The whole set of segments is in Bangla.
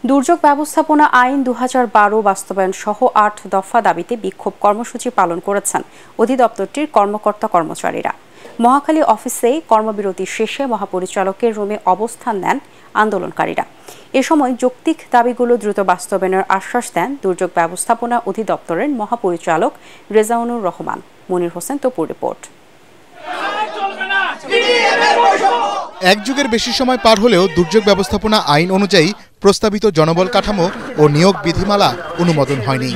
দুর্যোগ ব্যবস্থাপনা আইন ২০১২ বাস্তবায়ন সহ ৮ দফা দাবিতে বিক্ষোভ কর্মসূচি পালন করেছেন অধিদপ্তরটির কর্মকর্তা কর্মচারীরা। মহাখালী অফিসে কর্মবিরতি শেষে মহাপরিচালকের রুমে অবস্থান নেন আন্দোলনকারীরা। এ সময় যৌক্তিক দাবিগুলো দ্রুত বাস্তবায়নের আশ্বাস দেন দুর্যোগ ব্যবস্থাপনা অধিদপ্তরের মহাপরিচালক রেজাউনুর রহমান। মনির হোসেন তপুর রিপোর্ট। এক যুগের বেশি সময় পার হলেও দুর্যোগ ব্যবস্থাপনা আইন অনুযায়ী প্রস্তাবিত জনবল কাঠামো ও নিয়োগ বিধিমালা অনুমোদন হয়নি।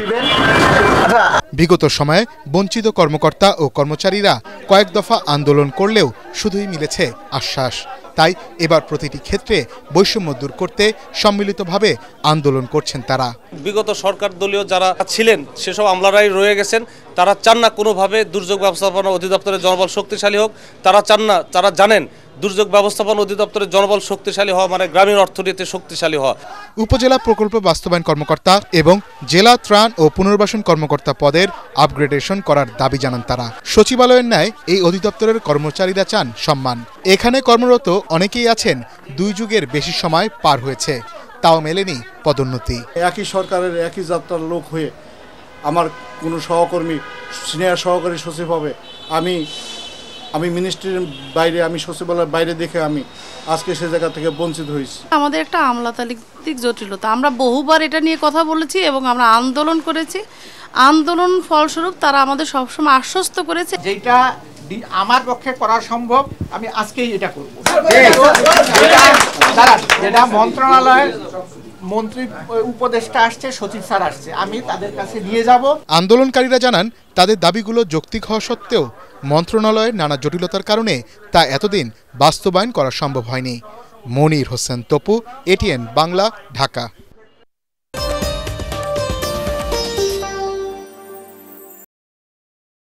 বিগত সময়ে বঞ্চিত কর্মকর্তা ও কর্মচারীরা কয়েক দফা আন্দোলন করলেও শুধুই মিলেছে আশ্বাস। তাই এবার প্রতিটি ক্ষেত্রে বৈষম্য দূর করতে সম্মিলিতভাবে আন্দোলন করছেন তারা। বিগত সরকার দলীয় যারা ছিলেন সেসব আমলারাই রয়ে গেছেন। তারা চান না কোনোভাবে দুর্যোগ ব্যবস্থাপনা অধিদপ্তরের জনবল শক্তিশালী হোক। তারা চান না, তারা জানেন দুর্যোগ ব্যবস্থাপনা অধিদপ্তরের জনবল শক্তিশালী হওয়া মানে গ্রামীণ অর্থনীতি শক্তিশালী হওয়া। উপজেলা প্রকল্প বাস্তবায়ন কর্মকর্তা এবং জেলা ত্রাণ ও পুনর্বাসন কর্মকর্তা পদের আপগ্রেডেশন করার দাবি জানান তারা। সচিবালয়ের ন্যায় এই অধিদপ্তরের কর্মচারীরা চান সম্মান। এখানে কর্মরত অনেকেই আছেন ২ যুগের বেশি সময় পার হয়েছে, তাও মেলেনি পদোন্নতি। একই সরকারের একই যাত্রার লোক হয়ে আমার কোনো সহকর্মী সিনিয়র সহকারী সচিব হবে, আমি মিনিস্ট্রির বাইরে, আমি সচিবালয়ের বাইরে দেখে আমি আজকে সে জায়গা থেকে বঞ্চিত হয়েছি। আমাদের একটা আমলাতান্ত্রিক জটিলতা, আমরা বহুবার এটা নিয়ে কথা বলেছি এবং আমরা আন্দোলন করেছি। আন্দোলন ফলস্বরূপ তারা আমাদের সবসময় আশ্বস্ত করেছে যেটা আমার পক্ষে করা সম্ভব আমি আজকেই এটা করব। যেটা মন্ত্রণালয়ের মন্ত্রী উপদেষ্টা আসছে, সচিব স্যার আসছে, আমি তাদের কাছে নিয়ে যাব। আন্দোলনকারীরা জানান তাদের দাবিগুলো যৌক্তিক হওয়া সত্ত্বেও মন্ত্রণালয়ের নানা জটিলতার কারণে তা এতদিন বাস্তবায়ন করা সম্ভব হয়নি। মনির হোসেন তপু, এটিএন বাংলা, ঢাকা।